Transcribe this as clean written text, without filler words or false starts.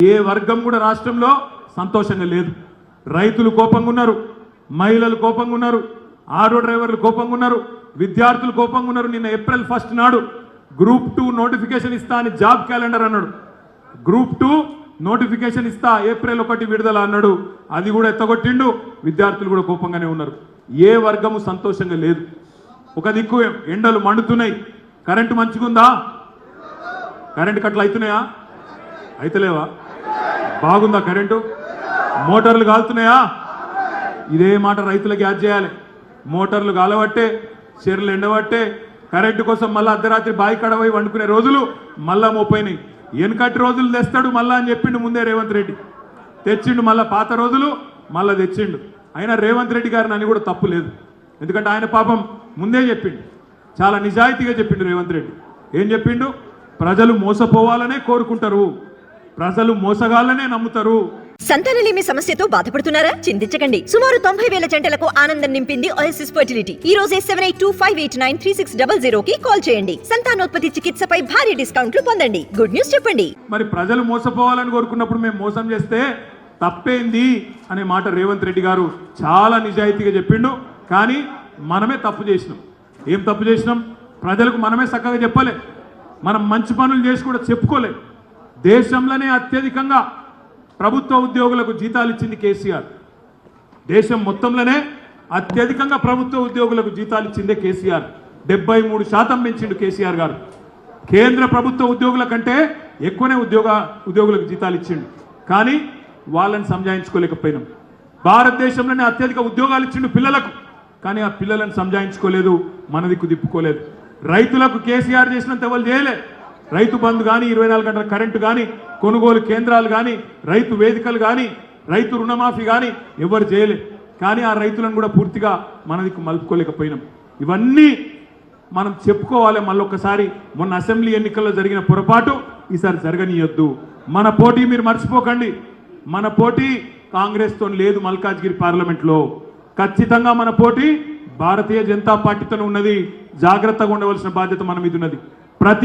ఏ వర్గం కూడా రాష్ట్రంలో సంతోషంగా లేదు. రైతులు కోపంగా ఉన్నారు, మహిళలు కోపంగా ఉన్నారు, ఆటో డ్రైవర్లు కోపంగా ఉన్నారు, విద్యార్థులు కోపంగా ఉన్నారు. నిన్న ఏప్రిల్ 1 నాడు గ్రూప్ 2 నోటిఫికేషన్ ఇస్తా అని జాబ్ క్యాలెండర్ అన్నాడు. గ్రూప్ 2 నోటిఫికేషన్ ఇస్తా ఏప్రిల్ 1 విడుదల అన్నాడు. అది కూడా ఎత్తగొట్టిండు. విద్యార్థులు కూడా కోపంగానే ఉన్నారు. ఏ వర్గము సంతోషంగా లేదు. ఒక దిక్కు ఎండలు మండుతున్నాయి, కరెంటు మంచిగుందా? కరెంటు కట్లు అవుతున్నాయా? అయితలేవా? బాగుందా కరెంటు? మోటార్లు కాలుతున్నాయా? ఇదే మాట రైతులకు యాద్ చేయాలి. మోటార్లు కాలబట్టే, చెర్లు ఎండబట్టే, కరెంటు కోసం మళ్ళీ అర్ధరాత్రి బావి కడవై వండుకునే రోజులు మళ్ళా మోపోయినాయి. వెనకటి రోజులు తెస్తాడు మళ్ళా అని చెప్పిండు ముందే రేవంత్ రెడ్డి. తెచ్చిండు మళ్ళా పాత రోజులు మళ్ళా తెచ్చిండు. అయినా రేవంత్ రెడ్డి గారిని అని కూడా తప్పు లేదు. ఎందుకంటే ఆయన పాపం ముందే చెప్పిండు, చాలా నిజాయితీగా చెప్పిండు రేవంత్ రెడ్డి. ఏం చెప్పిండు? ప్రజలు మోసపోవాలనే కోరుకుంటారు, ప్రజలు మోసగాళ్ళనే నమ్ముతారు. సంతానలేమి సమస్యతో బాధపడుతున్నారా? చింతించకండి. సుమారు 90,000 జంటలకు ఆనందం నింపింది ఓఎస్ఎస్ ఫర్టిలిటీ. ఈ రోజే 7825893600 కి కాల్ చేయండి. సంతానోత్పత్తి చికిత్సపై భారీ డిస్కౌంట్లు పొందండి. గుడ్ న్యూస్ చెప్పండి. మరి ప్రజలు మోసపోవాలని కోరుకున్నప్పుడు మేము మోసం చేస్తే తప్పేంది అనే మాట రేవంత్ రెడ్డి గారు చాలా నిజాయితీగా చెప్పిండు. కానీ మనమే తప్పు చేసినాం. ఏం తప్పు చేసినాం? ప్రజలకు మనమే చక్కగా చెప్పలే. మనం మంచి పనులు చేసి కూడా చెప్పుకోలే. దేశంలోనే అత్యధికంగా ప్రభుత్వ ఉద్యోగులకు జీతాలు ఇచ్చింది కేసీఆర్. దేశం మొత్తంలోనే అత్యధికంగా ప్రభుత్వ ఉద్యోగులకు జీతాలు ఇచ్చిందే కేసీఆర్. 73% పెంచిండు కేసీఆర్ గారు. కేంద్ర ప్రభుత్వ ఉద్యోగుల కంటే ఎక్కువనే ఉద్యోగులకు జీతాలు ఇచ్చిండు. కానీ వాళ్ళని సంజాయించుకోలేకపోయినాం. భారతదేశంలోనే అత్యధిక ఉద్యోగాలు ఇచ్చిండు పిల్లలకు. కానీ ఆ పిల్లలను సంజాయించుకోలేదు, మన దిక్కు తిప్పుకోలేదు. రైతులకు కేసీఆర్ చేసినంత ఎవరు చేయలే. రైతు బంధు కానీ, 24 గంటల కరెంటు కానీ, కొనుగోలు కేంద్రాలు కానీ, రైతు వేదికలు కానీ, రైతు రుణమాఫీ కానీ ఎవరు చేయలే. కానీ ఆ రైతులను కూడా పూర్తిగా మన దిక్కు మలుపుకోలేకపోయినాం. ఇవన్నీ మనం చెప్పుకోవాలి. మళ్ళొక్కసారి మొన్న అసెంబ్లీ ఎన్నికల్లో జరిగిన పొరపాటు ఈసారి జరగనీయొద్దు. మన పోటీ మీరు మర్చిపోకండి. మన పోటీ కాంగ్రెస్తో లేదు. మల్కాజ్గిరి పార్లమెంట్లో ఖచ్చితంగా మన పోటీ భారతీయ జనతా పార్టీతో ఉన్నది. జాగ్రత్తగా ఉండవలసిన బాధ్యత మన మీద ఉన్నది. ప్రతి